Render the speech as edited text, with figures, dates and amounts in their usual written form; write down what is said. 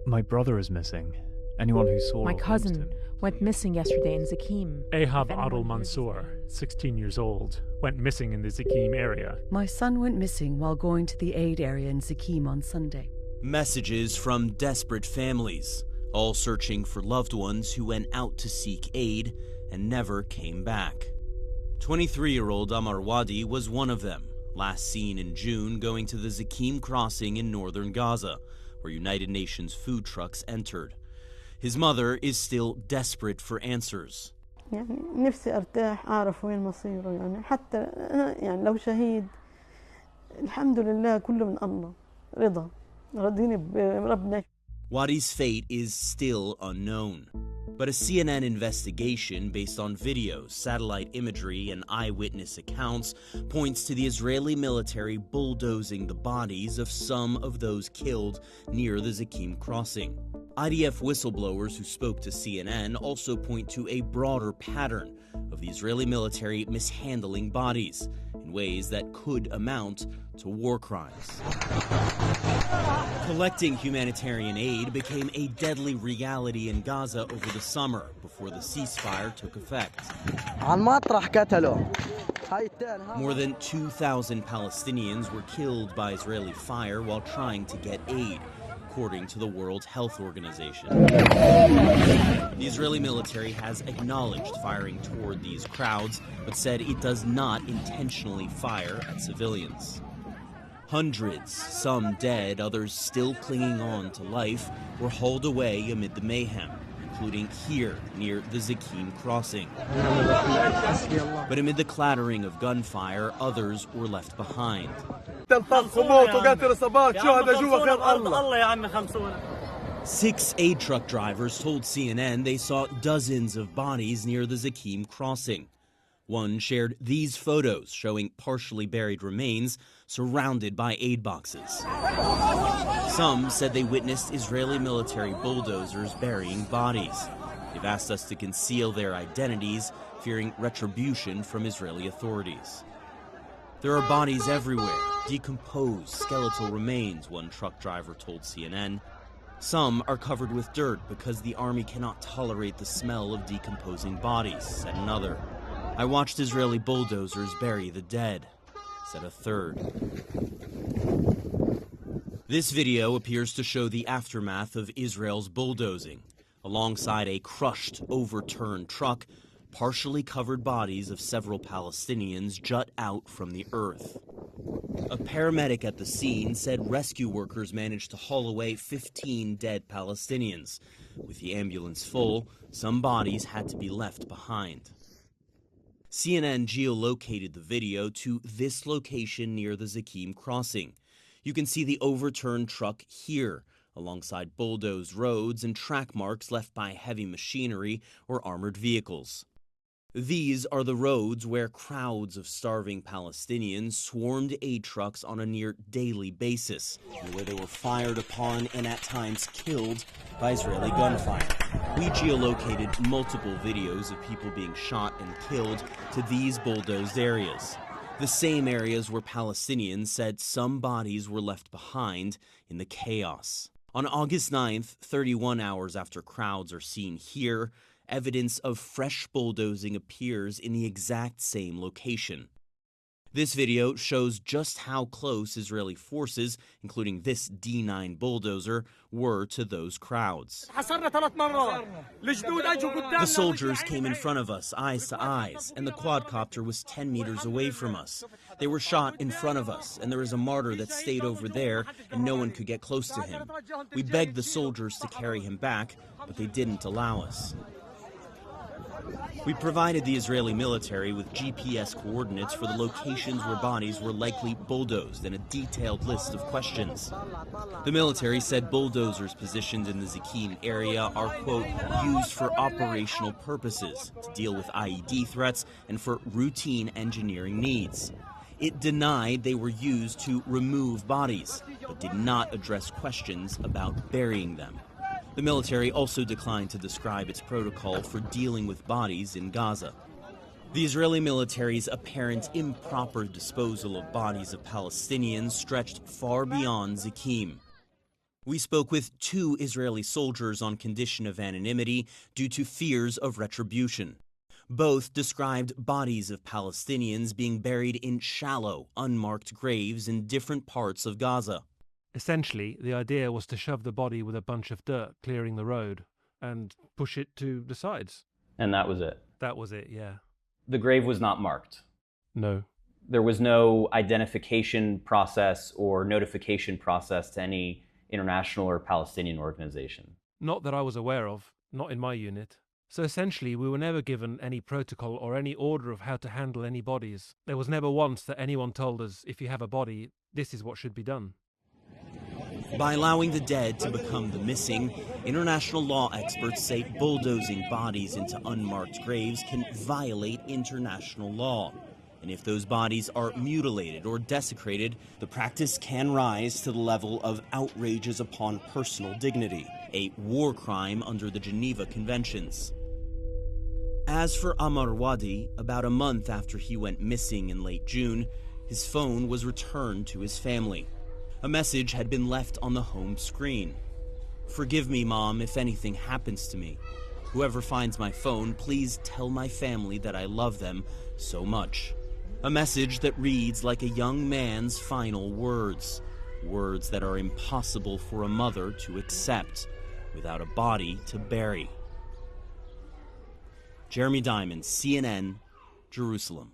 My brother is missing. Anyone who saw My or cousin glimpsed him. went missing yesterday in Zakim. Ahab If anyone Adel hears his Mansour, name. 16 years old, went missing in the Zakim area. My son went missing while going to the aid area in Zakim on Sunday. Messages from desperate families, all searching for loved ones who went out to seek aid and never came back. 23-year-old Amar Wadi was one of them, last seen in June going to the Zakim crossing in northern Gaza, where United Nations food trucks entered. His mother is still desperate for answers. يعني نفسي أرتاح أعرف وين مصيره يعني حتى يعني لو شهيد الحمد لله كله من الله رضا راضيني بربنا. Wadi's fate is still unknown, but a CNN investigation based on videos, satellite imagery, and eyewitness accounts points to the Israeli military bulldozing the bodies of some of those killed near the Zakim crossing. IDF whistleblowers who spoke to CNN also point to a broader pattern of the Israeli military mishandling bodies in ways that could amount to war crimes. Collecting humanitarian aid became a deadly reality in Gaza over the summer before the ceasefire took effect. More than 2,000 Palestinians were killed by Israeli fire while trying to get aid, according to the World Health Organization. The Israeli military has acknowledged firing toward these crowds, but said it does not intentionally fire at civilians. Hundreds, some dead, others still clinging on to life, were hauled away amid the mayhem, including here near the Zakim crossing. But amid the clattering of gunfire, others were left behind. 6 aid truck drivers told CNN they saw dozens of bodies near the Zakim crossing. One shared these photos showing partially buried remains surrounded by aid boxes. Some said they witnessed Israeli military bulldozers burying bodies. They've asked us to conceal their identities, fearing retribution from Israeli authorities. There are bodies everywhere, decomposed skeletal remains, one truck driver told CNN. Some are covered with dirt because the army cannot tolerate the smell of decomposing bodies, said another. I watched Israeli bulldozers bury the dead, said a third. This video appears to show the aftermath of Israel's bulldozing. Alongside a crushed, overturned truck, partially covered bodies of several Palestinians jut out from the earth. A paramedic at the scene said rescue workers managed to haul away 15 dead Palestinians. With the ambulance full, some bodies had to be left behind. CNN geolocated the video to this location near the Zakim crossing. You can see the overturned truck here, alongside bulldozed roads and track marks left by heavy machinery or armored vehicles. These are the roads where crowds of starving Palestinians swarmed aid trucks on a near daily basis, and where they were fired upon and at times killed by Israeli gunfire. We geolocated multiple videos of people being shot and killed to these bulldozed areas, the same areas where Palestinians said some bodies were left behind in the chaos. On August 9th, 31 hours after crowds are seen here, evidence of fresh bulldozing appears in the exact same location. This video shows just how close Israeli forces, including this D9 bulldozer, were to those crowds. The soldiers came in front of us, eyes to eyes, and the quadcopter was 10 meters away from us. They were shot in front of us, and there is a martyr that stayed over there, and no one could get close to him. We begged the soldiers to carry him back, but they didn't allow us. We provided the Israeli military with GPS coordinates for the locations where bodies were likely bulldozed and a detailed list of questions. The military said bulldozers positioned in the Zakim area are, quote, used for operational purposes, to deal with IED threats and for routine engineering needs. It denied they were used to remove bodies, but did not address questions about burying them. The military also declined to describe its protocol for dealing with bodies in Gaza. The Israeli military's apparent improper disposal of bodies of Palestinians stretched far beyond Zakim. We spoke with 2 Israeli soldiers on condition of anonymity due to fears of retribution. Both described bodies of Palestinians being buried in shallow, unmarked graves in different parts of Gaza. Essentially, the idea was to shove the body with a bunch of dirt clearing the road and push it to the sides. And that was it? That was it, yeah. The grave was not marked? No. There was no identification process or notification process to any international or Palestinian organization? Not that I was aware of, not in my unit. So essentially, we were never given any protocol or any order of how to handle any bodies. There was never once that anyone told us, if you have a body, this is what should be done. By allowing the dead to become the missing, international law experts say bulldozing bodies into unmarked graves can violate international law. And if those bodies are mutilated or desecrated, the practice can rise to the level of outrages upon personal dignity, a war crime under the Geneva Conventions. As for Amar Wadi, about a month after he went missing in late June, his phone was returned to his family. A message had been left on the home screen. "Forgive me, Mom, if anything happens to me. Whoever finds my phone, please tell my family that I love them so much." A message that reads like a young man's final words. Words that are impossible for a mother to accept without a body to bury. Jeremy Diamond, CNN, Jerusalem.